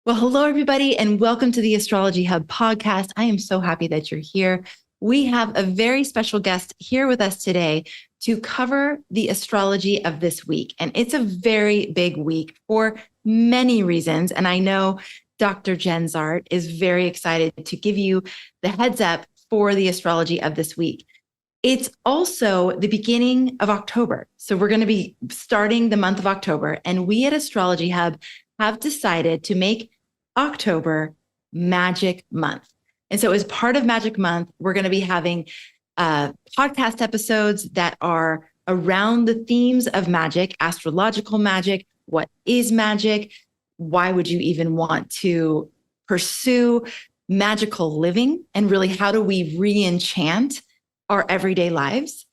Well, hello, everybody, and welcome to the Astrology Hub podcast. I am so happy that you're here. We have a very special guest here with us today to cover the astrology of this week. And it's a very big week for many reasons. And I know Dr. Jenn Zahrt is very excited to give you the heads up for the astrology of this week. It's also the beginning of October. So we're going to be starting the month of October. And we at Astrology Hub have decided to make October Magic Month. And so as part of Magic Month, we're going to be having podcast episodes that are around the themes of magic, astrological magic. What is magic? Why would you even want to pursue magical living? And really, how do we re-enchant our everyday lives?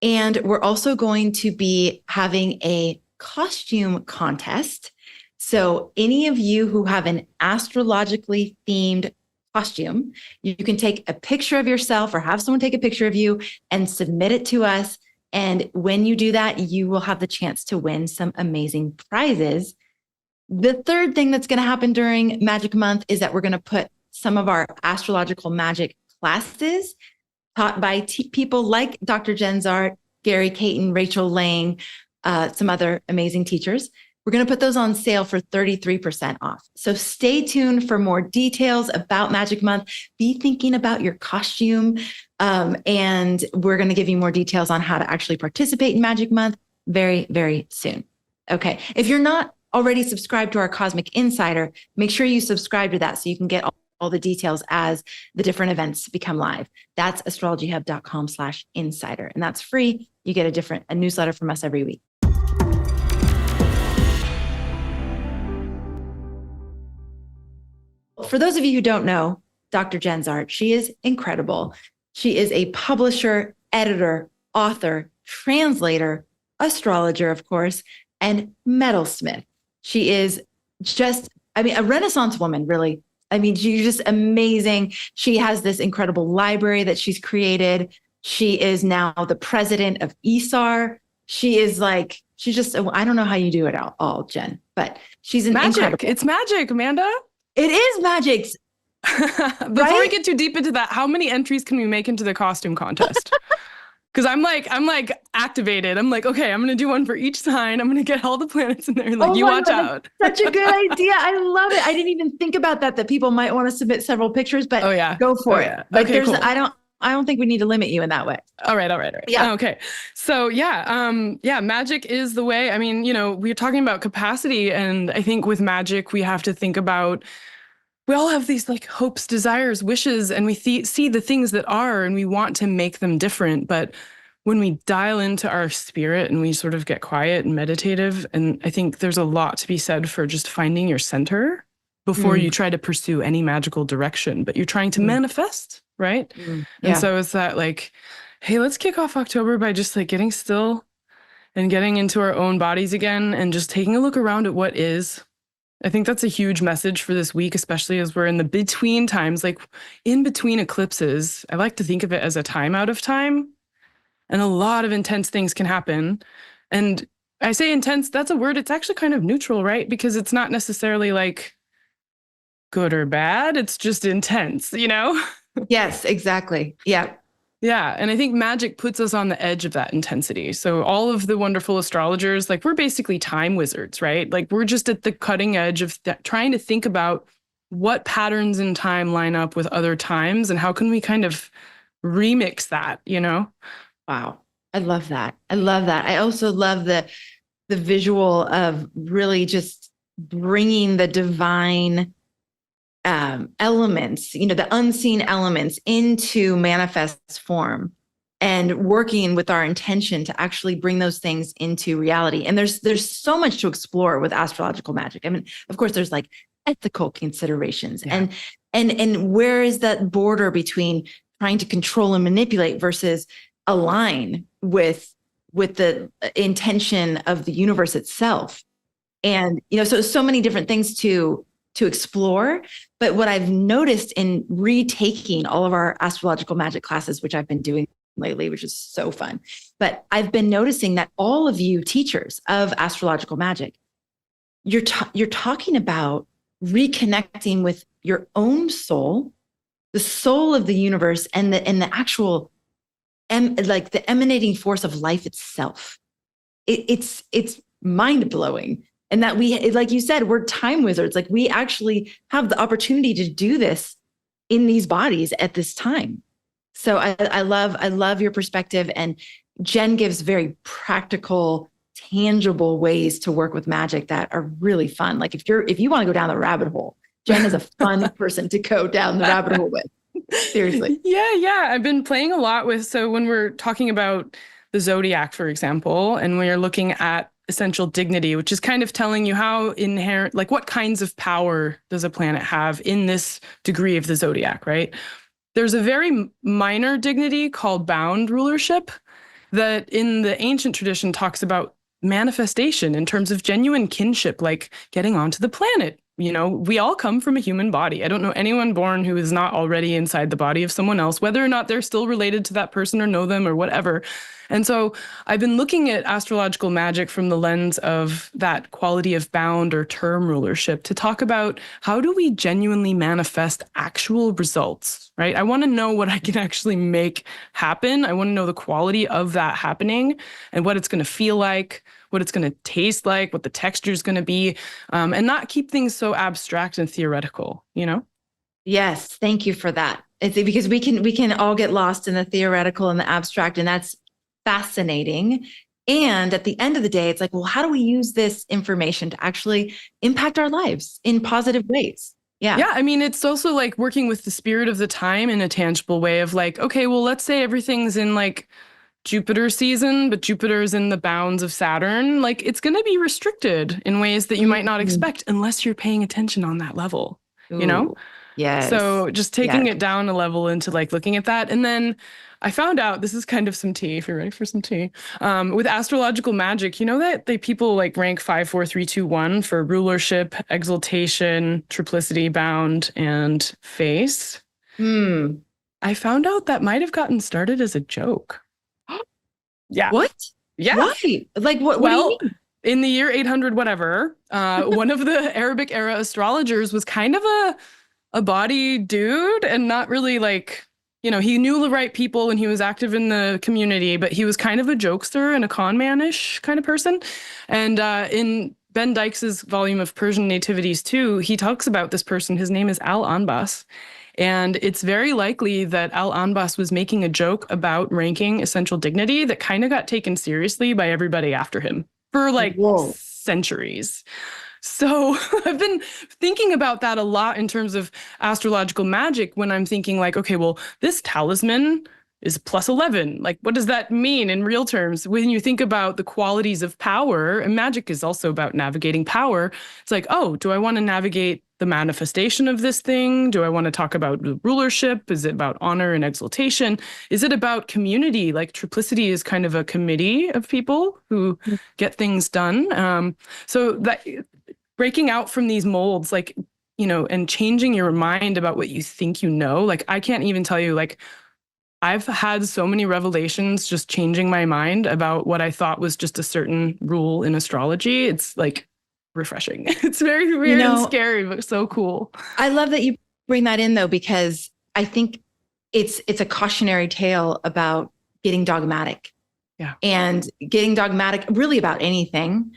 And we're also going to be having a costume contest. So any of you who have an astrologically themed costume, you can take a picture of yourself or have someone take a picture of you and submit it to us. And when you do that, you will have the chance to win some amazing prizes. The third thing that's going to happen during Magic Month is that we're going to put some of our astrological magic classes taught by people like Dr. Jenn Zahrt, Gary Caton, Rachel Lang, some other amazing teachers. We're going to put those on sale for 33% off. So stay tuned for more details about Magic Month. Be thinking about your costume. And we're going to give you more details on how to actually participate in Magic Month very, very soon. Okay. If you're not already subscribed to our Cosmic Insider, make sure you subscribe to that so you can get all the details as the different events become live. That's astrologyhub.com/insider. And that's free. You get a newsletter from us every week. For those of you who don't know Dr. Jenn Zahrt, she is incredible. She is a publisher, editor, author, translator, astrologer, of course, and metalsmith. She is just, a Renaissance woman, really. She's just amazing. She has this incredible library that she's created. She is now the president of ESAR. She's just, I don't know how you do it all, Jen, but she's magic. It's magic, Amanda. It is magic. Before we get too deep into that, how many entries can we make into the costume contest? Because I'm activated. I'm like, okay, I'm going to do one for each sign. I'm going to get all the planets in there. You watch out. Such a good idea. I love it. I didn't even think about that people might want to submit several pictures, but go for it. Yeah. Like okay, cool. I don't think we need to limit you in that way. All right. Yeah. Okay. So magic is the way. We're talking about capacity, and I think with magic, we have to think about, we all have these hopes, desires, wishes, and we see the things that are, and we want to make them different. But when we dial into our spirit and we sort of get quiet and meditative, and I think there's a lot to be said for just finding your center before you try to pursue any magical direction, but you're trying to manifest, right? And so it's that hey, let's kick off October by just getting still and getting into our own bodies again and just taking a look around at what is. I think that's a huge message for this week, especially as we're in the between times, in between eclipses. I like to think of it as a time out of time, and a lot of intense things can happen. And I say intense, that's a word, it's actually kind of neutral, right? Because it's not necessarily good or bad. It's just intense, Yes, exactly. Yeah. Yeah. And I think magic puts us on the edge of that intensity. So all of the wonderful astrologers, we're basically time wizards, right? We're just at the cutting edge of trying to think about what patterns in time line up with other times and how can we kind of remix that, Wow. I love that. I also love the visual of really just bringing the divine elements, the unseen elements into manifest form and working with our intention to actually bring those things into reality. And there's so much to explore with astrological magic. Of course, there's ethical considerations and where is that border between trying to control and manipulate versus align with the intention of the universe itself. And, so many different things to explore. But what I've noticed in retaking all of our astrological magic classes, which I've been doing lately, which is so fun, but I've been noticing that all of you teachers of astrological magic, you're talking about reconnecting with your own soul, the soul of the universe, and the actual like the emanating force of life itself. It's mind blowing. And that we, like you said, we're time wizards. Like we actually have the opportunity to do this in these bodies at this time. So I love your perspective. And Jenn gives very practical, tangible ways to work with magic that are really fun. Like if you want to go down the rabbit hole, Jenn is a fun person to go down the rabbit hole with. Seriously. Yeah. I've been playing a lot with, so when we're talking about the zodiac, for example, and we're looking at essential dignity, which is kind of telling you how inherent, like what kinds of power does a planet have in this degree of the zodiac, right? There's a very minor dignity called bound rulership that in the ancient tradition talks about manifestation in terms of genuine kinship, like getting onto the planet. You know, we all come from a human body. I don't know anyone born who is not already inside the body of someone else, whether or not they're still related to that person or know them or whatever. And so I've been looking at astrological magic from the lens of that quality of bound or term rulership to talk about how do we genuinely manifest actual results, right? I want to know what I can actually make happen. I want to know the quality of that happening and what it's going to feel like, what it's going to taste like, what the texture is going to be, and not keep things so abstract and theoretical, you know? Yes, thank you for that. It's because we can all get lost in the theoretical and the abstract, and that's fascinating. And at the end of the day, it's like, well, how do we use this information to actually impact our lives in positive ways? Yeah. Yeah. I mean, it's also like working with the spirit of the time in a tangible way of like, okay, well, let's say everything's in like Jupiter season, but Jupiter's in the bounds of Saturn. Like it's going to be restricted in ways that you might not expect unless you're paying attention on that level, you know? Ooh, yes. So just taking it down a level into like looking at that. And then I found out, this is kind of some tea, if you're ready for some tea, with astrological magic, you know that people like rank 5, 4, 3, 2, 1 for rulership, exaltation, triplicity, bound, and face. I found out that might have gotten started as a joke. Yeah. What? Yeah. Why? Like what do you mean? In the year 800, whatever, one of the Arabic era astrologers was kind of a body dude and not really like, you know, he knew the right people and he was active in the community, but he was kind of a jokester and a con man-ish kind of person. And in Ben Dykes's volume of Persian Nativities too, he talks about this person. His name is Al-Anbas. And it's very likely that Al-Anbas was making a joke about ranking essential dignity that kind of got taken seriously by everybody after him for like centuries. So I've been thinking about that a lot in terms of astrological magic when I'm thinking like, okay, well, this talisman is plus 11. Like, what does that mean in real terms? When you think about the qualities of power, and magic is also about navigating power, it's like, oh, do I want to navigate the manifestation of this thing? Do I want to talk about rulership? Is it about honor and exaltation? Is it about community? Like triplicity is kind of a committee of people who get things done. So that breaking out from these molds, like, you know, and changing your mind about what you think you know, like I can't even tell you, like, I've had so many revelations just changing my mind about what I thought was just a certain rule in astrology. It's like refreshing. It's very weird and scary, but so cool. I love that you bring that in though, because I think it's a cautionary tale about getting dogmatic. Yeah. And getting dogmatic really about anything.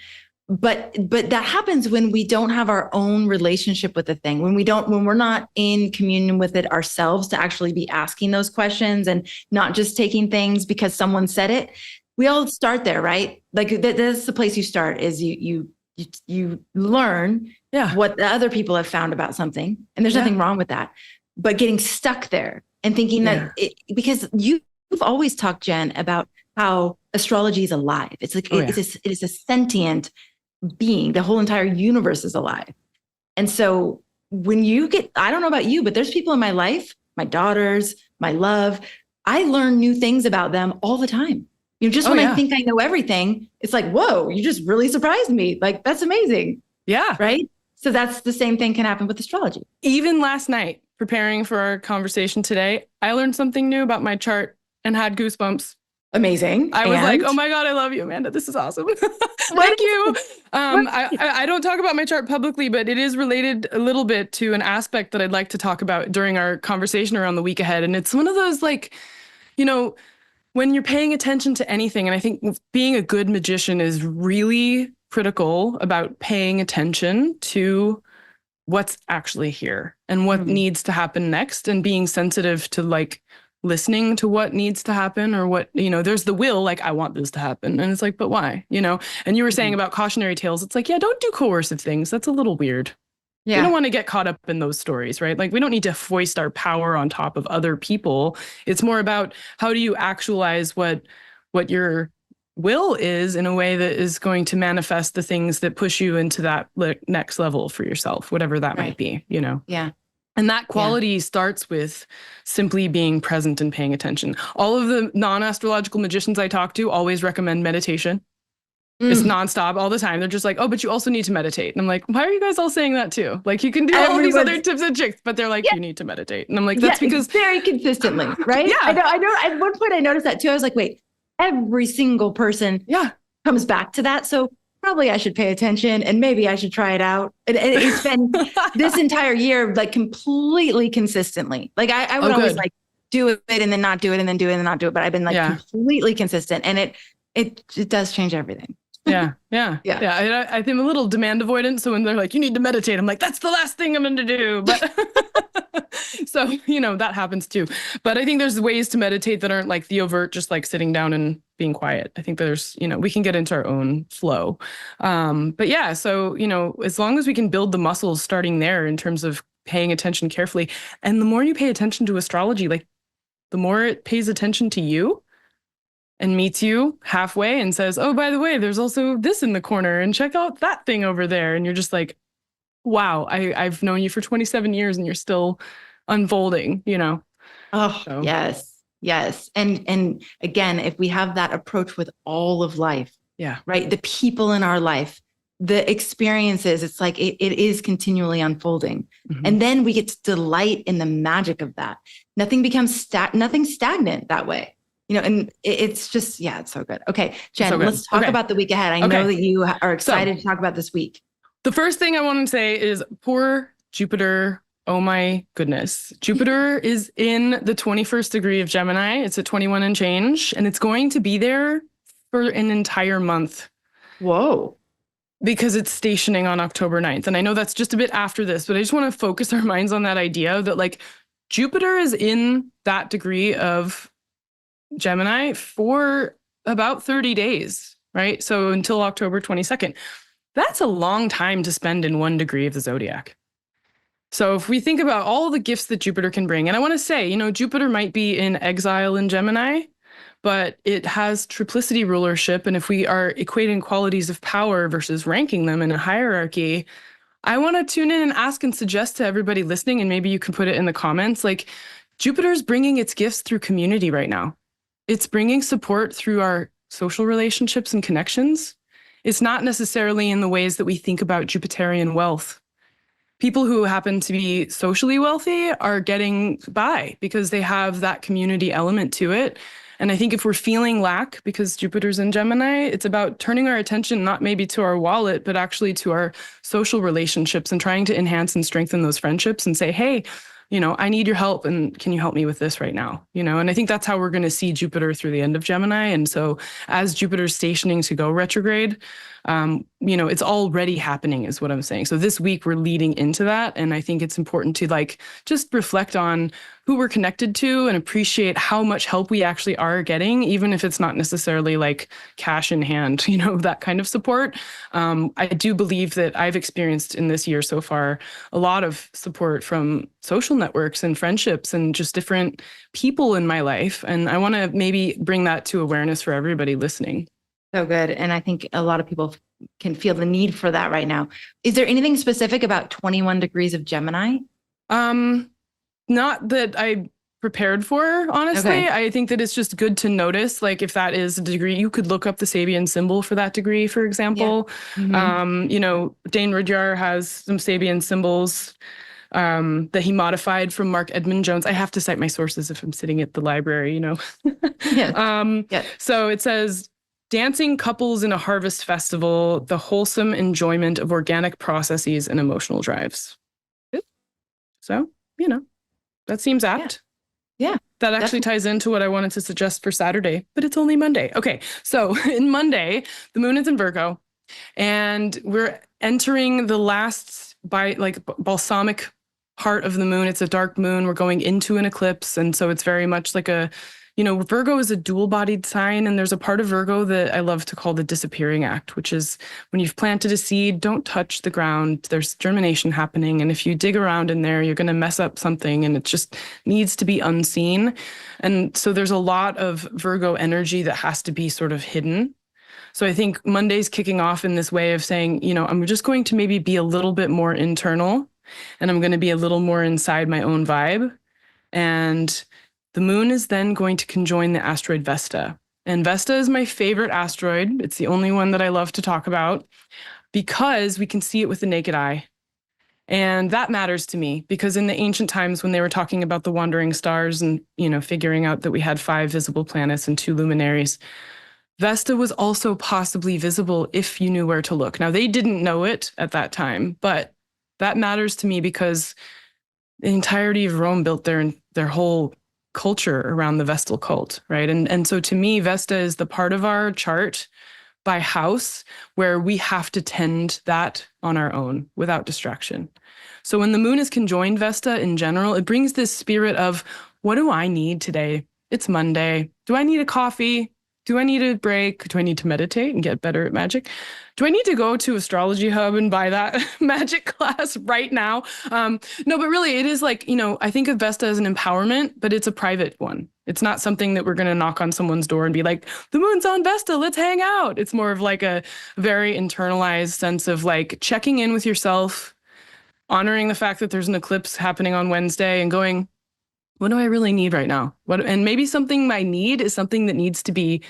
But that happens when we don't have our own relationship with the thing, when we're not in communion with it ourselves to actually be asking those questions and not just taking things because someone said it. We all start there, right? Like that's the place you start is you learn what the other people have found about something. And there's nothing wrong with that, but getting stuck there and thinking that because you've always talked, Jenn, about how astrology is alive. It's like, it is a sentient being. The whole entire universe is alive. And so when you get, I don't know about you, but there's people in my life, my daughters, my love, I learn new things about them all the time. You know, just when I think I know everything, it's like, whoa, you just really surprised me. Like, that's amazing. Yeah. Right. So that's the same thing can happen with astrology. Even last night, preparing for our conversation today, I learned something new about my chart and had goosebumps. Amazing. I was like, And oh my God, I love you, Amanda. This is awesome. what Thank you. what- I don't talk about my chart publicly, but it is related a little bit to an aspect that I'd like to talk about during our conversation around the week ahead. And it's one of those like, you know, when you're paying attention to anything, and I think being a good magician is really critical about paying attention to what's actually here and what Mhm. needs to happen next and being sensitive to like listening to what needs to happen or what, there's the will, like, I want this to happen. And it's like, but why, And you were saying about cautionary tales. It's like, yeah, don't do coercive things. That's a little weird. We don't want to get caught up in those stories, right? Like we don't need to foist our power on top of other people. It's more about how do you actualize what your will is in a way that is going to manifest the things that push you into that next level for yourself, whatever that might be, Yeah. And that quality starts with simply being present and paying attention. All of the non-astrological magicians I talk to always recommend meditation. It's nonstop all the time. They're just like, oh, but you also need to meditate. And I'm like, why are you guys all saying that too? Like you can do all these other tips and tricks, but they're like, you need to meditate. And I'm like, that's because very consistently, right? Yeah. I know. At one point I noticed that too. I was like, wait, every single person comes back to that. So probably I should pay attention and maybe I should try it out. And it's been this entire year, like completely consistently. Like I would always like do it and then not do it and then do it and then not do it. But I've been like completely consistent and it does change everything. Yeah. I think I'm a little demand avoidant. So when they're like, you need to meditate, I'm like, that's the last thing I'm going to do. But so, that happens too. But I think there's ways to meditate that aren't like the overt, just like sitting down and being quiet. I think there's, we can get into our own flow. But yeah, so, as long as we can build the muscles starting there in terms of paying attention carefully. And the more you pay attention to astrology, like the more it pays attention to you. And meets you halfway and says, oh, by the way, there's also this in the corner and check out that thing over there. And you're just like, wow, I've known you for 27 years and you're still unfolding, Oh, so. Yes. And again, if we have that approach with all of life, right? The people in our life, the experiences, it's like it is continually unfolding. Mm-hmm. And then we get to delight in the magic of that. Nothing becomes nothing's stagnant that way. And it's just, it's so good. Okay, Jen, let's talk about the week ahead. I know that you are excited to talk about this week. The first thing I want to say is poor Jupiter. Oh my goodness. Jupiter is in the 21st degree of Gemini. It's at 21 and change, and it's going to be there for an entire month. Whoa. Because it's stationing on October 9th. And I know that's just a bit after this, but I just want to focus our minds on that idea that like Jupiter is in that degree of Gemini for about 30 days, right? So until October 22nd. That's a long time to spend in 1 degree of the zodiac. So if we think about all the gifts that Jupiter can bring, and I want to say, Jupiter might be in exile in Gemini, but it has triplicity rulership. And if we are equating qualities of power versus ranking them in a hierarchy, I want to tune in and ask and suggest to everybody listening, and maybe you can put it in the comments, like Jupiter's bringing its gifts through community right now. It's bringing support through our social relationships and connections. It's not necessarily in the ways that we think about Jupiterian wealth. People who happen to be socially wealthy are getting by because they have that community element to it. And I think if we're feeling lack because Jupiter's in Gemini, it's about turning our attention not maybe to our wallet, but actually to our social relationships and trying to enhance and strengthen those friendships and say, hey, I need your help and can you help me with this right now? And I think that's how we're going to see Jupiter through the end of Gemini. And so as Jupiter's stationing to go retrograde, it's already happening is what I'm saying. So this week we're leading into that. And I think it's important to like, just reflect on who we're connected to and appreciate how much help we actually are getting, even if it's not necessarily like cash in hand, that kind of support. I do believe that I've experienced in this year so far, a lot of support from social networks and friendships and just different people in my life. And I want to maybe bring that to awareness for everybody listening. So good. And I think a lot of people can feel the need for that right now. Is there anything specific about 21 degrees of Gemini? Not that I prepared for, honestly. Okay. I think that it's just good to notice, like if that is a degree, you could look up the Sabian symbol for that degree, for example. Yeah. Mm-hmm. Dane Rudyard has some Sabian symbols. that he modified from Mark Edmund Jones. I have to cite my sources if I'm sitting at the library, you know. So it says, dancing couples in a harvest festival, the wholesome enjoyment of organic processes and emotional drives. So, you know, that seems apt. Yeah. That actually ties into what I wanted to suggest for Saturday, but it's only Monday. Okay. So in Monday, the moon is in Virgo, and we're entering the last balsamic part of the moon. It's a dark moon. We're going into an eclipse. And so it's very much like Virgo is a dual-bodied sign, and there's a part of Virgo that I love to call the disappearing act, which is when you've planted a seed, don't touch the ground. There's germination happening, and if you dig around in there, you're going to mess up something, and it just needs to be unseen. And so there's a lot of Virgo energy that has to be sort of hidden. So I think Monday's kicking off in this way of saying, I'm just going to maybe be a little bit more internal, and I'm going to be a little more inside my own vibe. And the moon is then going to conjoin the asteroid Vesta. And Vesta is my favorite asteroid. It's the only one that I love to talk about because we can see it with the naked eye. And that matters to me because in the ancient times when they were talking about the wandering stars and, figuring out that we had 5 visible planets and 2 luminaries, Vesta was also possibly visible if you knew where to look. Now, they didn't know it at that time, but that matters to me because the entirety of Rome built their whole culture around the Vestal cult, right? And so to me, Vesta is the part of our chart by house where we have to tend that on our own without distraction. So when the moon is conjoined Vesta in general, it brings this spirit of, what do I need today? It's Monday. Do I need a coffee? Do I need a break? Do I need to meditate and get better at magic? Do I need to go to Astrology Hub and buy that magic class right now? No, but really it is like, I think of Vesta as an empowerment, but it's a private one. It's not something that we're going to knock on someone's door and be like, the moon's on Vesta, let's hang out. It's more of like a very internalized sense of like checking in with yourself, honoring the fact that there's an eclipse happening on Wednesday and going, what do I really need right now? And maybe something I need is something that needs to be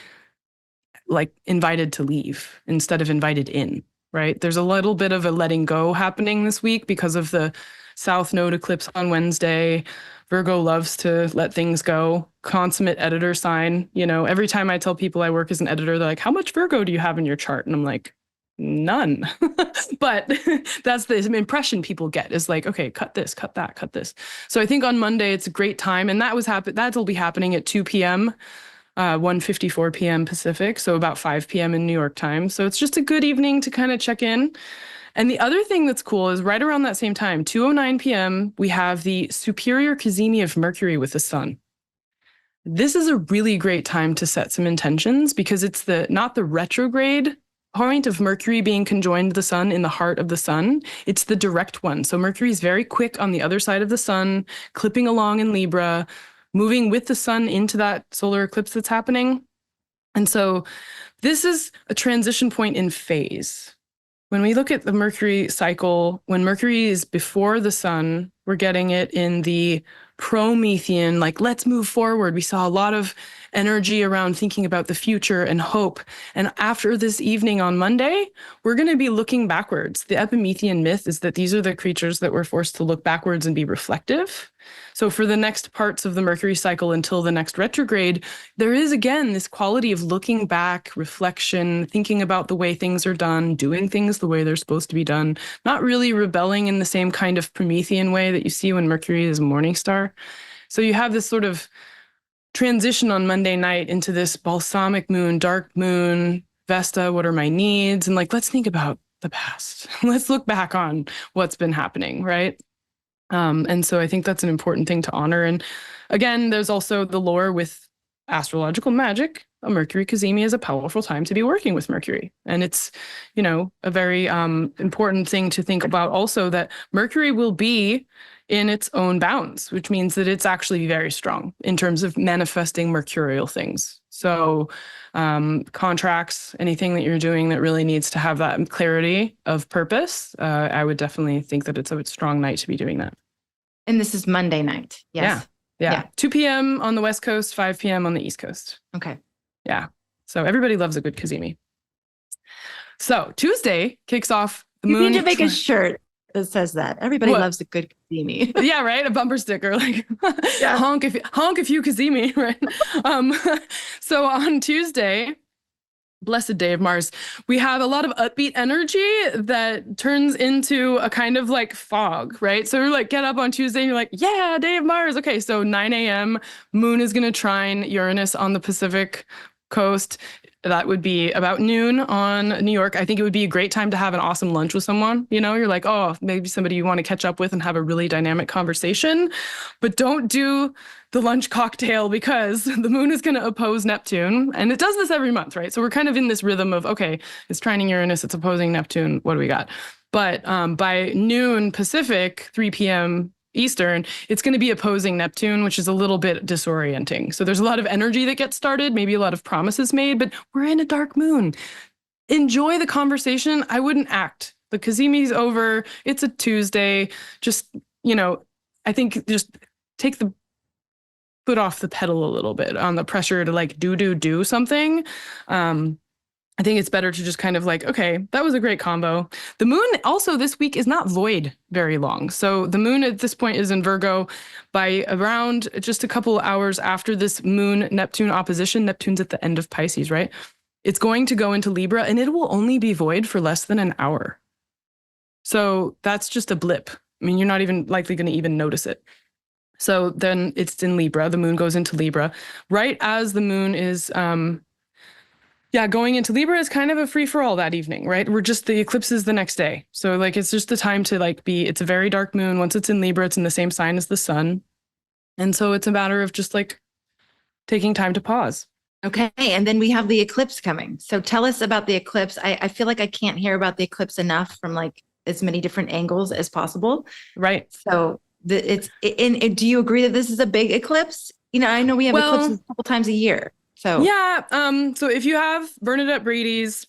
like invited to leave instead of invited in, right? There's a little bit of a letting go happening this week because of the South Node eclipse on Wednesday. Virgo loves to let things go. Consummate editor sign. Every time I tell people I work as an editor, they're like, how much Virgo do you have in your chart? And I'm like, none. But that's the impression people get is like, okay, cut this, cut that, cut this. So I think on Monday, it's a great time. And that'll be happening at 2 p.m., 1:54 p.m. Pacific. So about 5 p.m. in New York time. So it's just a good evening to kind of check in. And the other thing that's cool is right around that same time, 2:09 p.m., we have the superior cazimi of Mercury with the sun. This is a really great time to set some intentions because it's not the retrograde point of Mercury being conjoined to the sun in the heart of the sun. It's the direct one. So Mercury is very quick on the other side of the sun, clipping along in Libra, moving with the sun into that solar eclipse that's happening. And so this is a transition point in phase. When we look at the Mercury cycle, when Mercury is before the sun, we're getting it in the Promethean, like, let's move forward. We saw a lot of energy around thinking about the future and hope. And after this evening on Monday, we're going to be looking backwards. The Epimethean myth is that these are the creatures that were forced to look backwards and be reflective. So for the next parts of the Mercury cycle until the next retrograde, there is, again, this quality of looking back, reflection, thinking about the way things are done, doing things the way they're supposed to be done, not really rebelling in the same kind of Promethean way that you see when Mercury is a morning star. So you have this sort of transition on Monday night into this balsamic moon, dark moon, Vesta, what are my needs? And like, let's think about the past. Let's look back on what's been happening, right? And so I think that's an important thing to honor. And again, there's also the lore with astrological magic. A Mercury cazimi is a powerful time to be working with Mercury. And it's, a very important thing to think about also that Mercury will be in its own bounds, which means that it's actually very strong in terms of manifesting mercurial things. So contracts, anything that you're doing that really needs to have that clarity of purpose, I would definitely think that it's a strong night to be doing that. And this is Monday night. Yes. Yeah. 2 p.m. on the West Coast, 5 p.m. on the East Coast. Okay. Yeah. So everybody loves a good cazimi. So Tuesday kicks off the moon. You need to make a shirt that says that. Everybody What? loves a good Kazemi. Yeah, right. A bumper sticker, like Yeah. honk if you can see me, right? Um, so on Tuesday, blessed day of Mars, we have a lot of upbeat energy that turns into a kind of like fog, right? So you're like, get up on Tuesday and you're like, yeah, day of Mars. Okay, so 9 a.m. Moon is going to trine Uranus on the Pacific coast. That would be about noon on New York. I think it would be a great time to have an awesome lunch with someone. You know, you're like, oh, maybe somebody you want to catch up with and have a really dynamic conversation. But don't do the lunch cocktail because the moon is going to oppose Neptune. And it does this every month, right? So we're kind of in this rhythm of, okay, it's trining Uranus, it's opposing Neptune. What do we got? But by noon Pacific, 3 p.m. Eastern, it's going to be opposing Neptune, which is a little bit disorienting. So there's a lot of energy that gets started, maybe a lot of promises made, but we're in a dark moon. Enjoy the conversation. I wouldn't act. The Kazemi's over. It's a Tuesday. Just, I think just take the foot off the pedal a little bit on the pressure to like do something. I think it's better to just kind of like, okay, that was a great combo. The moon also this week is not void very long. So the moon at this point is in Virgo. By around just a couple hours after this moon Neptune opposition, Neptune's at the end of Pisces, right? It's going to go into Libra and it will only be void for less than an hour. So that's just a blip. I mean, you're not even likely going to even notice it. So then it's in Libra. The moon goes into Libra. Right as the moon is going into Libra is kind of a free-for-all that evening, right? The eclipse is the next day. So like, it's just the time to like it's a very dark moon. Once it's in Libra, it's in the same sign as the sun. And so it's a matter of just like taking time to pause. Okay. And then we have the eclipse coming. So tell us about the eclipse. I feel like I can't hear about the eclipse enough from like as many different angles as possible. Right. So do you agree that this is a big eclipse? I know we have eclipses a couple times a year. So yeah. So if you have Bernadette Brady's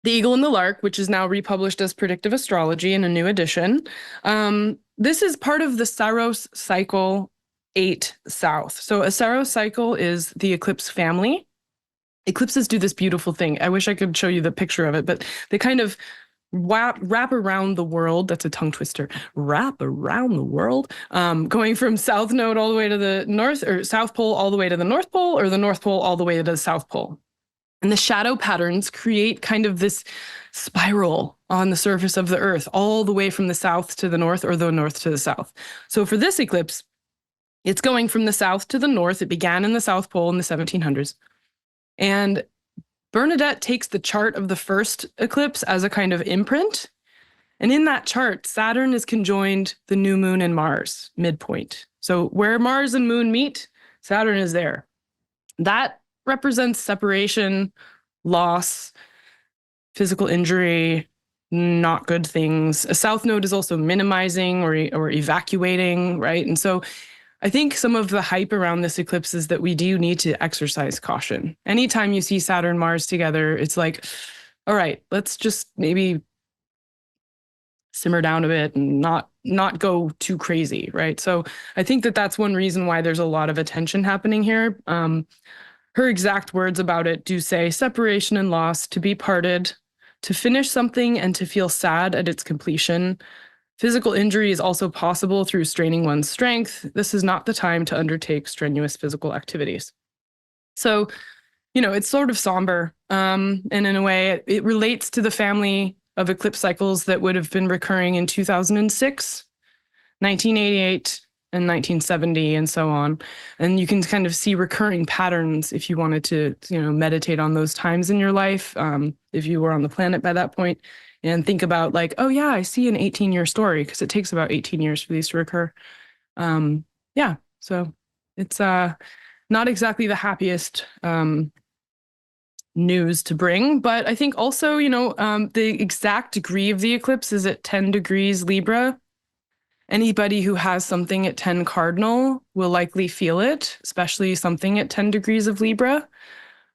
The Eagle and the Lark, which is now republished as Predictive Astrology in a new edition, this is part of the Saros cycle 8 South. So a Saros cycle is the eclipse family. Eclipses do this beautiful thing. I wish I could show you the picture of it, but they kind of wrap around the world. That's a tongue twister. Wrap around the world. Going from South Node all the way to the North, or South Pole all the way to the North Pole, or the North Pole all the way to the South Pole. And the shadow patterns create kind of this spiral on the surface of the Earth, all the way from the South to the North, or the North to the South. So for this eclipse, it's going from the South to the North. It began in the South Pole in the 1700s. And Bernadette takes the chart of the first eclipse as a kind of imprint. And in that chart, Saturn is conjoined the new moon and Mars, midpoint. So where Mars and moon meet, Saturn is there. That represents separation, loss, physical injury, not good things. A South Node is also minimizing or evacuating, right? And so I think some of the hype around this eclipse is that we do need to exercise caution. Anytime you see Saturn, Mars together, it's like, all right, let's just maybe simmer down a bit and not go too crazy, right? So I think that that's one reason why there's a lot of attention happening here. Her exact words about it do say separation and loss, to be parted, to finish something and to feel sad at its completion. Physical injury is also possible through straining one's strength. This is not the time to undertake strenuous physical activities. So, it's sort of somber. And in a way, it relates to the family of eclipse cycles that would have been recurring in 2006, 1988, and 1970, and so on. And you can kind of see recurring patterns if you wanted to, meditate on those times in your life, if you were on the planet by that point. And think about like, oh yeah, I see an 18-year story, because it takes about 18 years for these to recur. So it's not exactly the happiest news to bring, but I think also, the exact degree of the eclipse is at 10 degrees Libra. Anybody who has something at 10 cardinal will likely feel it, especially something at 10 degrees of Libra.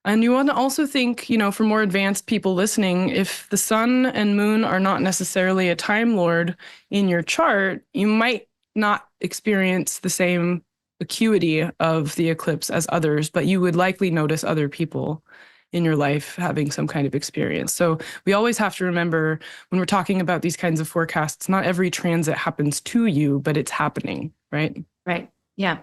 And you want to also think, for more advanced people listening, if the sun and moon are not necessarily a time lord in your chart, you might not experience the same acuity of the eclipse as others, but you would likely notice other people in your life having some kind of experience. So we always have to remember when we're talking about these kinds of forecasts, not every transit happens to you, but it's happening, right? Right. Yeah.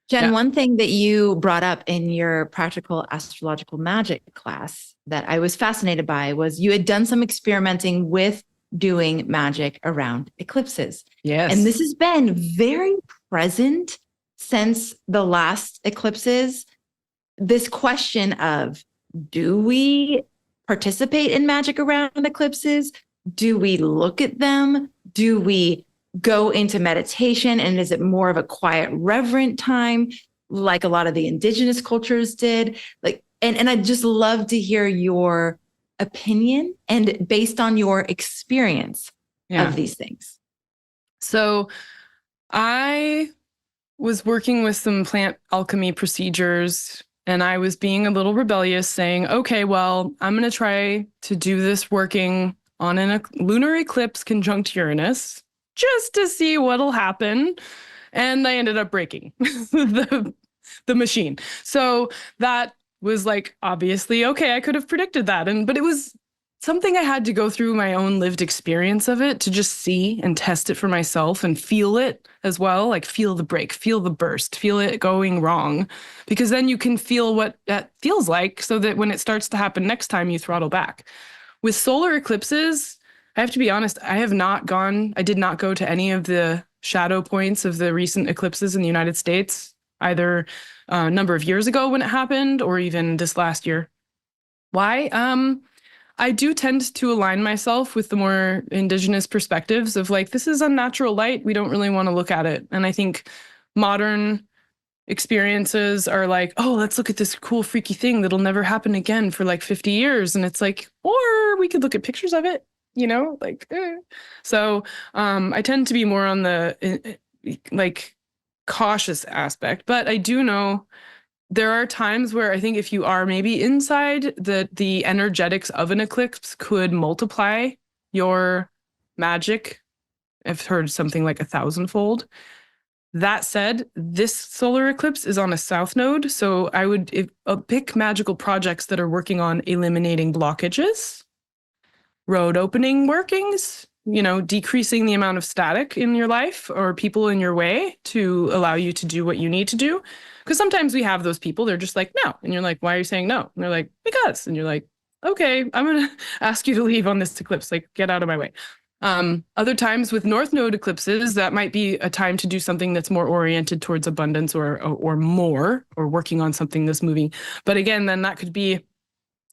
Jen, one thing that you brought up in your practical astrological magic class that I was fascinated by was you had done some experimenting with doing magic around eclipses. Yes. And this has been very present since the last eclipses. This question of, do we participate in magic around eclipses? Do we look at them? Do we go into meditation? And is it more of a quiet, reverent time, like a lot of the indigenous cultures did? Like, and I'd just love to hear your opinion and based on your experience of these things. So I was working with some plant alchemy procedures, and I was being a little rebellious, saying, okay, well, I'm going to try to do this working on a lunar eclipse conjunct Uranus just to see what'll happen. And I ended up breaking the machine. So that was like, obviously, okay, I could have predicted that. But it was something I had to go through my own lived experience of it to just see and test it for myself and feel it as well. Like feel the break, feel the burst, feel it going wrong, because then you can feel what that feels like so that when it starts to happen next time, you throttle back. With solar eclipses, I have to be honest, I did not go to any of the shadow points of the recent eclipses in the United States, either a number of years ago when it happened or even this last year. Why? I do tend to align myself with the more indigenous perspectives of like, this is unnatural light. We don't really want to look at it. And I think modern experiences are like, oh, let's look at this cool, freaky thing that'll never happen again for like 50 years. And it's like, or we could look at pictures of it, like, So I tend to be more on the like cautious aspect, but I do know there are times where I think if you are maybe inside, the energetics of an eclipse could multiply your magic. I've heard something like 1,000-fold. That said, this solar eclipse is on a south node, so I would pick magical projects that are working on eliminating blockages, road opening workings, decreasing the amount of static in your life or people in your way to allow you to do what you need to do. Because sometimes we have those people, they're just like, no. And you're like, why are you saying no? And they're like, because. And you're like, okay, I'm going to ask you to leave on this eclipse. Like, get out of my way. Other times with North Node eclipses, that might be a time to do something that's more oriented towards abundance or more, or working on something that's moving. But again, then that could be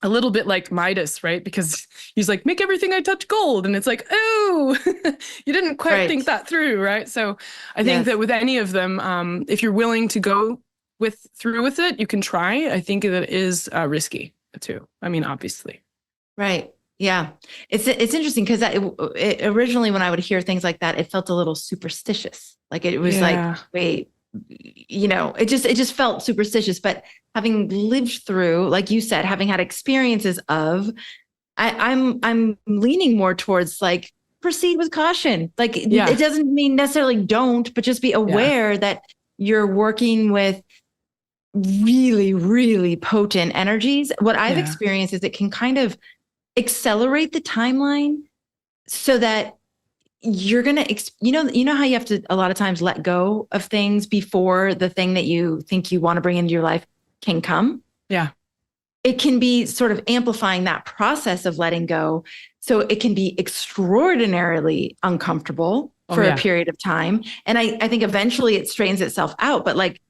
a little bit like Midas, right? Because he's like, make everything I touch gold. And it's like, oh, you didn't quite think that through, right? So I think that with any of them, if you're willing to go through with it, you can try. I think that it is risky too. I mean, obviously. Right. Yeah. It's interesting because it originally, when I would hear things like that, it felt a little superstitious. Like it was like, wait, it just felt superstitious. But having lived through, like you said, having had experiences of, I'm leaning more towards like, proceed with caution. Like it doesn't mean necessarily don't, but just be aware that you're working with really, really potent energies. What I've experienced is it can kind of accelerate the timeline so that you're going to, you know how you have to a lot of times let go of things before the thing that you think you want to bring into your life can come. Yeah. It can be sort of amplifying that process of letting go. So it can be extraordinarily uncomfortable for a period of time. And I think eventually it straightens itself out. But like,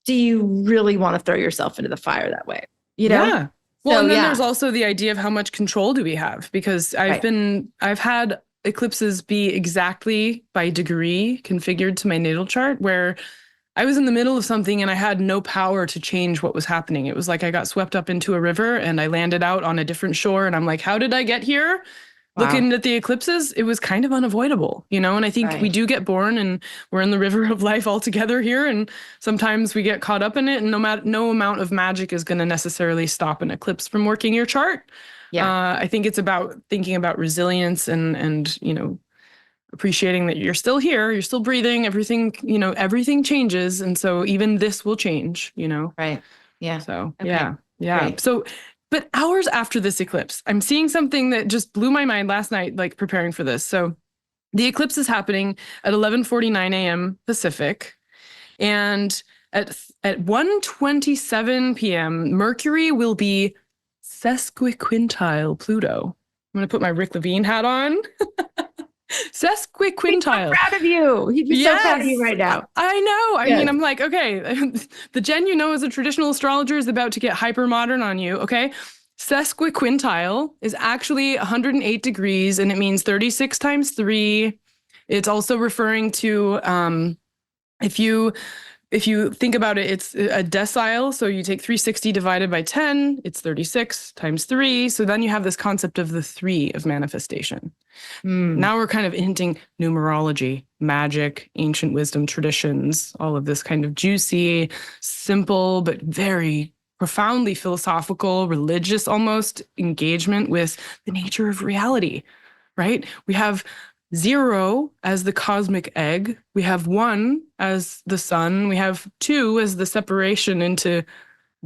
do you really want to throw yourself into the fire that way? Yeah. Well, and then there's also the idea of how much control do we have? Because I've had eclipses be exactly by degree configured to my natal chart where I was in the middle of something and I had no power to change what was happening. It was like I got swept up into a river and I landed out on a different shore and I'm like, how did I get here? Wow. Looking at the eclipses, it was kind of unavoidable, and I think we do get born and we're in the river of life all together here. And sometimes we get caught up in it and no amount of magic is going to necessarily stop an eclipse from working your chart. Yeah. I think it's about thinking about resilience and appreciating that you're still here, you're still breathing, everything changes. And so even this will change, Right. Yeah. So, yeah. Great. So But hours after this eclipse, I'm seeing something that just blew my mind last night, like preparing for this. So the eclipse is happening at 11:49 a.m. Pacific. And at 1:27 p.m., Mercury will be sesquiquintile Pluto. I'm going to put my Rick Levine hat on. Sesquiquintile. He's so proud of you. He'd be so proud of you right now. I know. I Yes. mean, I'm like, okay, the Jen you know as a traditional astrologer is about to get hyper modern on you. Okay. Sesquiquintile is actually 108 degrees and it means 36 times 3. It's also referring to if you think about it, it's a decile. So you take 360 divided by 10, it's 36 times 3. So then you have this concept of the 3 of manifestation. Now we're kind of hinting numerology, magic, ancient wisdom traditions, all of this kind of juicy, simple, but very profoundly philosophical, religious almost engagement with the nature of reality, right? We have 0 as the cosmic egg. We have 1 as the sun. We have 2 as the separation into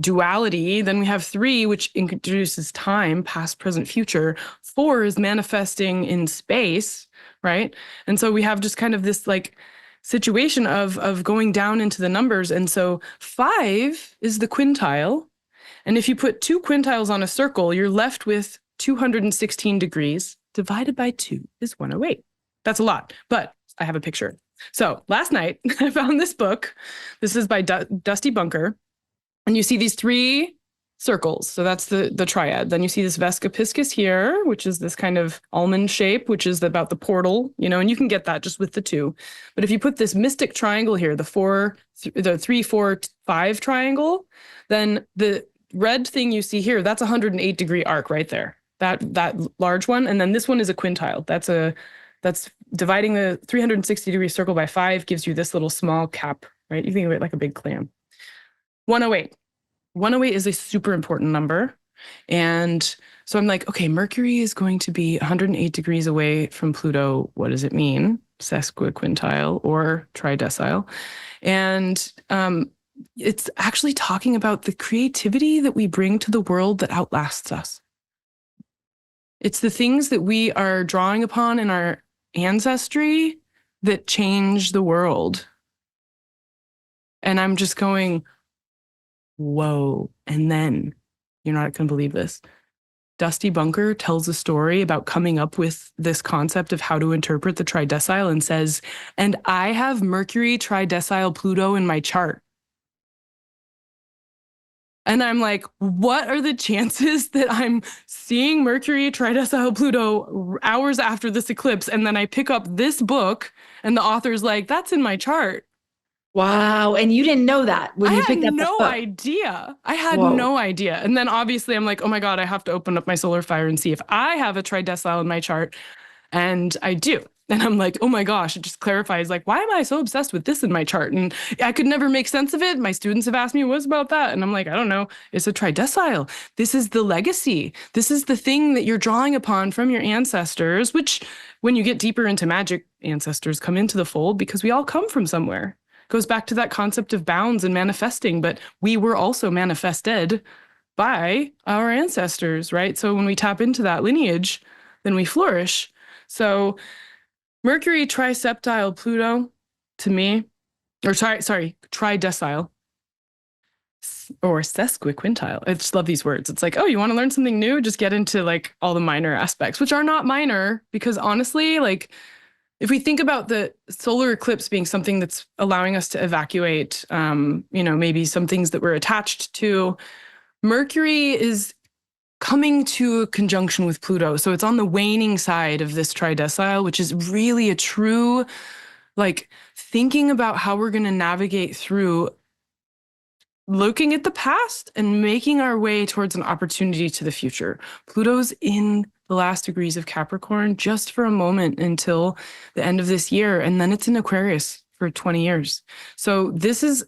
duality. Then we have 3, which introduces time, past, present, future. 4 is manifesting in space, right? And so we have just kind of this like situation of going down into the numbers. And so 5 is the quintile. And if you put 2 quintiles on a circle, you're left with 216 degrees. Divided by 2 is 108. That's a lot, but I have a picture. So last night I found this book. This is by Dusty Bunker. And you see these 3 circles. So that's the triad. Then you see this Vesca Piscis here, which is this kind of almond shape, which is about the portal, and you can get that just with the 2. But if you put this mystic triangle here, the 3, 4, 5 triangle, then the red thing you see here, that's a 108 degree arc right there. That large one. And then this one is a quintile. That's dividing the 360 degree circle by 5 gives you this little small cap, right? You think of it like a big clam. 108. 108 is a super important number. And so I'm like, okay, Mercury is going to be 108 degrees away from Pluto. What does it mean? Sesquiquintile or tridecile. And it's actually talking about the creativity that we bring to the world that outlasts us. It's the things that we are drawing upon in our ancestry that change the world. And I'm just going, whoa. And then, you're not going to believe this, Dusty Bunker tells a story about coming up with this concept of how to interpret the tridecile and says, and I have Mercury tridecile Pluto in my chart. And I'm like, what are the chances that I'm seeing Mercury tridecile Pluto hours after this eclipse? And then I pick up this book and the author's like, that's in my chart. Wow. And you didn't know that when you picked up the book. I had no idea. And then obviously I'm like, oh my God, I have to open up my solar fire and see if I have a tridecile in my chart. And I do. And I'm like, oh my gosh, it just clarifies, like, why am I so obsessed with this in my chart? And I could never make sense of it. My students have asked me, what's about that? And I'm like, I don't know. It's a tridecile. This is the legacy. This is the thing that you're drawing upon from your ancestors, which when you get deeper into magic, ancestors come into the fold because we all come from somewhere. It goes back to that concept of bounds and manifesting, but we were also manifested by our ancestors, right? So when we tap into that lineage, then we flourish. So Mercury triseptile Pluto, to me, or tridecile or sesquiquintile. I just love these words. It's like, oh, you want to learn something new? Just get into like all the minor aspects, which are not minor, because honestly, like if we think about the solar eclipse being something that's allowing us to evacuate, maybe some things that we're attached to, Mercury is coming to a conjunction with Pluto. So it's on the waning side of this tridecile, which is really a true, like, thinking about how we're going to navigate through looking at the past and making our way towards an opportunity to the future. Pluto's in the last degrees of Capricorn just for a moment until the end of this year. And then it's in Aquarius for 20 years. So this is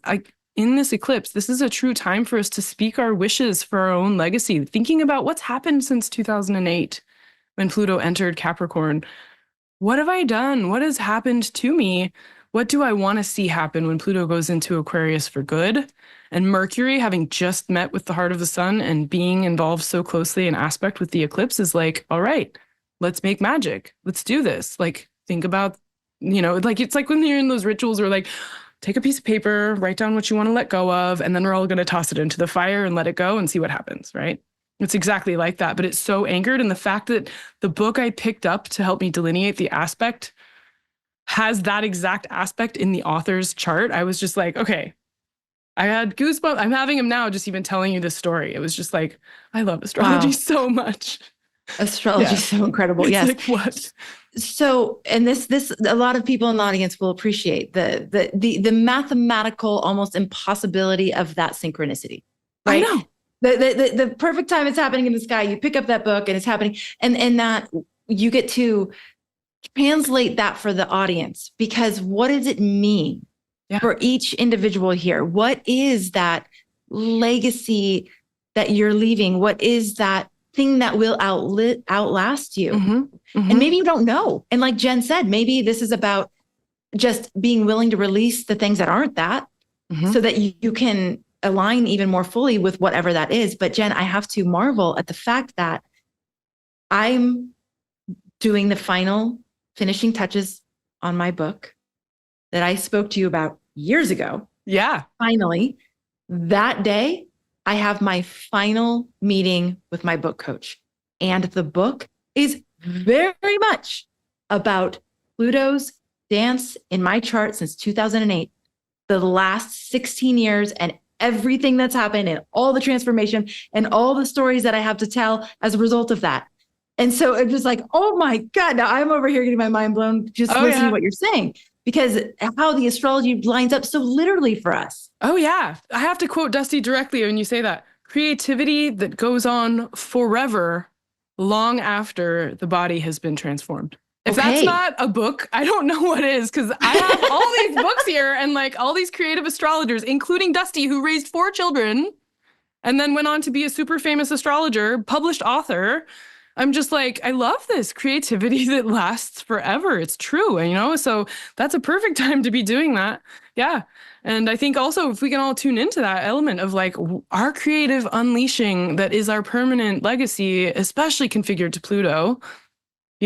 in this eclipse, this is a true time for us to speak our wishes for our own legacy, thinking about what's happened since 2008 when Pluto entered Capricorn. What have I done? What has happened to me? what do I want to see happen when Pluto goes into Aquarius for good? And Mercury, having just met with the heart of the sun and being involved so closely in aspect with the eclipse, is like, all right, let's make magic. Let's do this. Like, think about, like it's like when you're in those rituals where like, take a piece of paper, write down what you want to let go of, and then we're all going to toss it into the fire and let it go and see what happens, right? It's exactly like that, but it's so anchored. And the fact that the book I picked up to help me delineate the aspect has that exact aspect in the author's chart, I was just like, okay, I had goosebumps. I'm having them now, just even telling you this story. It was just like, I love astrology so much. Astrology is so incredible. It's yes. like, what? So, and this, a lot of people in the audience will appreciate the mathematical almost impossibility of that synchronicity, right? I know. The perfect time it's happening in the sky. You pick up that book and it's happening, and that you get to translate that for the audience, because what does it mean for each individual here? What is that legacy that you're leaving? What is that thing that will outlast you? And maybe you don't know. And like Jenn said, maybe this is about just being willing to release the things that aren't that, so that you can align even more fully with whatever that is. But Jenn, I have to marvel at the fact that I'm doing the final finishing touches on my book that I spoke to you about years ago. Yeah. Finally, that day, I have my final meeting with my book coach. And the book is very much about Pluto's dance in my chart since 2008, the last 16 years, and everything that's happened and all the transformation and all the stories that I have to tell as a result of that. And so it's just like, oh my God, now I'm over here getting my mind blown just listening to what you're saying, because how the astrology lines up so literally for us. Oh yeah. I have to quote Dusty directly when you say that. Creativity that goes on forever, long after the body has been transformed. If that's not a book, I don't know what is, because I have all these books here and like all these creative astrologers, including Dusty, who raised 4 children and then went on to be a super famous astrologer, published author. I'm just like, I love this creativity that lasts forever. It's true, so that's a perfect time to be doing that. Yeah. And I think also if we can all tune into that element of like our creative unleashing that is our permanent legacy, especially configured to Pluto,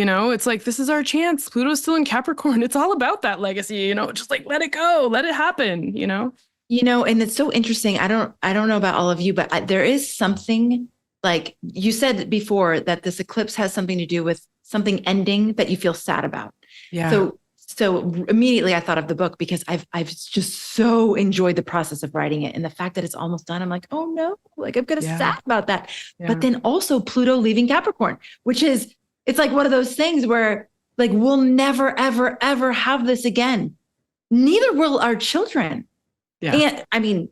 it's like, this is our chance. Pluto's still in Capricorn. It's all about that legacy, just like, let it go, let it happen, and it's so interesting. I don't know about all of you, but there is something, like you said before, that this eclipse has something to do with something ending that you feel sad about. Yeah. So immediately I thought of the book, because I've just so enjoyed the process of writing it, and the fact that it's almost done. I'm like, oh no, like I'm gonna sad about that. Yeah. But then also Pluto leaving Capricorn, which is, it's like one of those things where like we'll never, ever, ever have this again. Neither will our children. Yeah. And I mean,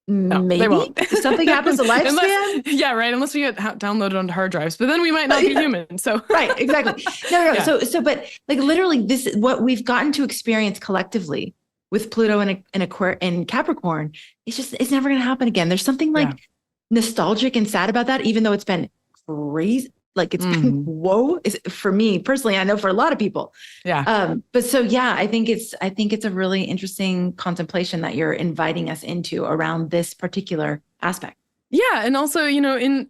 maybe if something happens to lifespan. Unless we get downloaded onto hard drives, but then we might not be human. So right, exactly. No. Yeah. So, but like literally, this is what we've gotten to experience collectively with Pluto and Capricorn. It's never going to happen again. There's something like nostalgic and sad about that, even though it's been crazy. Like it's been whoa. For me personally, I know for a lot of people. Yeah. But so I think it's a really interesting contemplation that you're inviting us into around this particular aspect. Yeah, and also in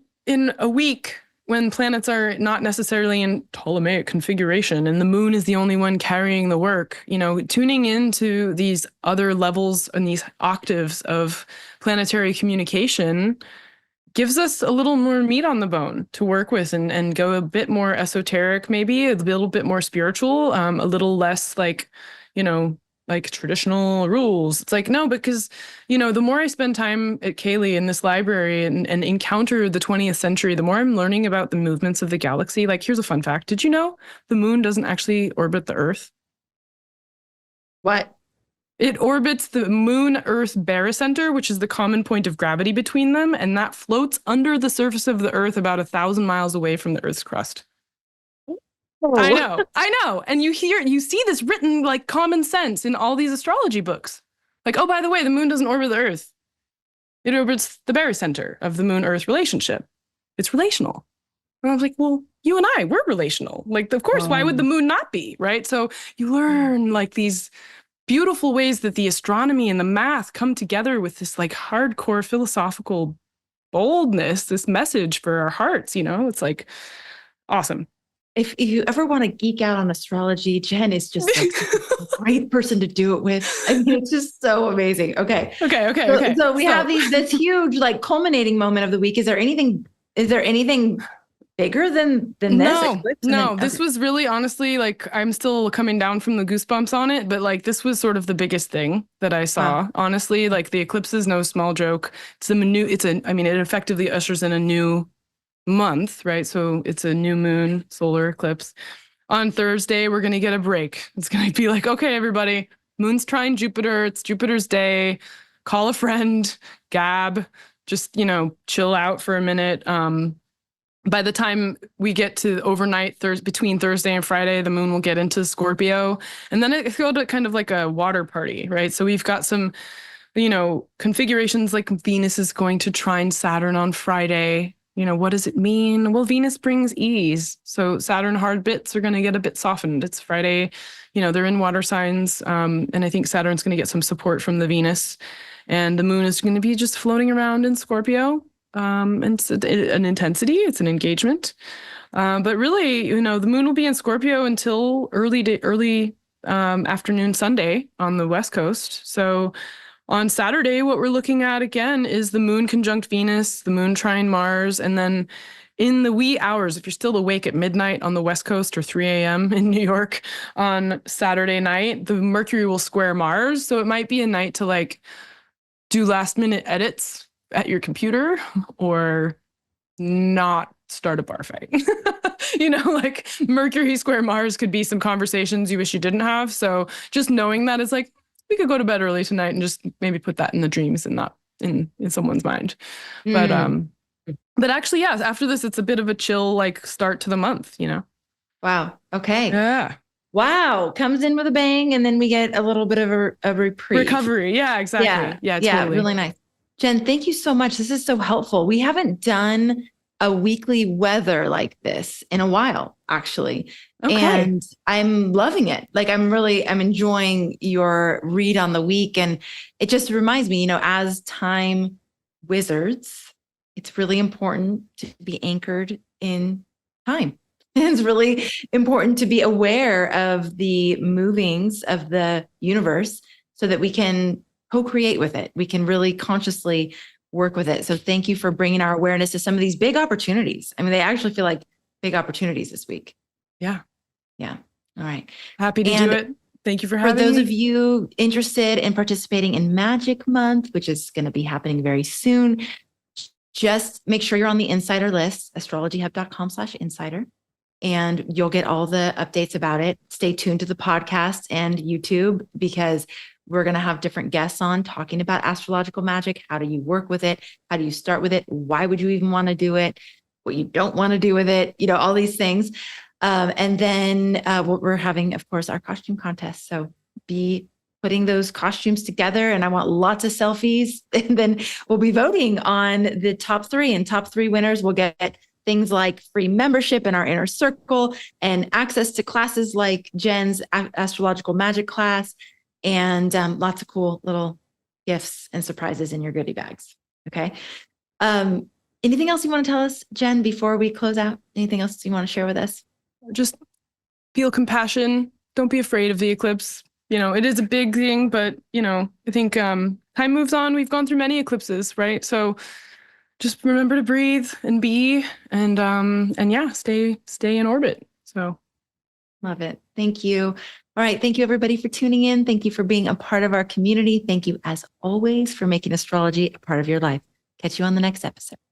a week when planets are not necessarily in Ptolemaic configuration and the moon is the only one carrying the work, tuning into these other levels and these octaves of planetary communication gives us a little more meat on the bone to work with and go a bit more esoteric, maybe a little bit more spiritual, a little less like, like traditional rules. It's like, no, because, the more I spend time at Kaylee in this library and encounter the 20th century, the more I'm learning about the movements of the galaxy. Like, here's a fun fact. Did you know the moon doesn't actually orbit the Earth? What? It orbits the Moon-Earth barycenter, which is the common point of gravity between them, and that floats under the surface of the Earth about 1,000 miles away from the Earth's crust. Oh. I know. And you see this written like common sense in all these astrology books. Like, oh, by the way, the moon doesn't orbit the Earth. It orbits the barycenter of the Moon-Earth relationship. It's relational. And I was like, well, you and I, we're relational. Like, of course, why would the moon not be, right? So you learn like these beautiful ways that the astronomy and the math come together with this like hardcore philosophical boldness, this message for our hearts, it's like awesome. If you ever want to geek out on astrology, Jenn is just like a great person to do it with. I mean, it's just so amazing. Okay. Okay. So we have this huge like culminating moment of the week. Is there anything bigger than this? No, this was really honestly like I'm still coming down from the goosebumps on it, but like this was sort of the biggest thing that I saw. Wow. Honestly, like the eclipse is no small joke. It effectively ushers in a new month, right? So it's a new moon solar eclipse. On Thursday, we're going to get a break. It's going to be like, okay, everybody, moon's trine Jupiter. It's Jupiter's day. Call a friend, gab, just, chill out for a minute. By the time we get to overnight, between Thursday and Friday, the moon will get into Scorpio. And then it's kind of like a water party, right? So we've got some, configurations like Venus is going to trine Saturn on Friday. What does it mean? Well, Venus brings ease. So Saturn hard bits are going to get a bit softened. It's Friday, they're in water signs. And I think Saturn's going to get some support from the Venus. And the moon is going to be just floating around in Scorpio. And it's an intensity, it's an engagement. But really, the moon will be in Scorpio until early afternoon Sunday on the West Coast. So on Saturday, what we're looking at again is the moon conjunct Venus, the moon trine Mars, and then in the wee hours, if you're still awake at midnight on the West Coast or 3 a.m. in New York on Saturday night, the Mercury will square Mars. So it might be a night to like do last minute edits at your computer or not start a bar fight. Like Mercury square Mars could be some conversations you wish you didn't have. So just knowing that is like, we could go to bed early tonight and just maybe put that in the dreams and not in someone's mind. But actually, yes, after this, it's a bit of a chill, like start to the month, Wow. Okay. Yeah. Wow. Comes in with a bang. And then we get a little bit of a reprieve. Recovery. Yeah, exactly. Yeah, totally. Really nice. Jenn, thank you so much. This is so helpful. We haven't done a weekly weather like this in a while, actually. Okay. And I'm loving it. Like I'm enjoying your read on the week. And it just reminds me, as time wizards, it's really important to be anchored in time. It's really important to be aware of the movings of the universe so that we can co-create with it. We can really consciously work with it. So thank you for bringing our awareness to some of these big opportunities. I mean, they actually feel like big opportunities this week. Yeah. All right. Happy to do it. Thank you for having me. For those of you interested in participating in Magic Month, which is going to be happening very soon, just make sure you're on the insider list, astrologyhub.com/insider, and you'll get all the updates about it. Stay tuned to the podcast and YouTube because we're going to have different guests on talking about astrological magic. How do you work with it? How do you start with it? Why would you even want to do it? What you don't want to do with it? All these things. And then we're having, of course, our costume contest. So be putting those costumes together. And I want lots of selfies. And then we'll be voting on the top 3. And top 3 winners will get things like free membership in our inner circle and access to classes like Jenn's astrological magic class. And lots of cool little gifts and surprises in your goodie bags. Okay. Anything else you want to tell us, Jenn, before we close out? Anything else you want to share with us? Just feel compassion. Don't be afraid of the eclipse. It is a big thing, but, I think time moves on. We've gone through many eclipses, right? So just remember to breathe and be, and stay in orbit. So. Love it. Thank you. All right. Thank you, everybody, for tuning in. Thank you for being a part of our community. Thank you, as always, for making astrology a part of your life. Catch you on the next episode.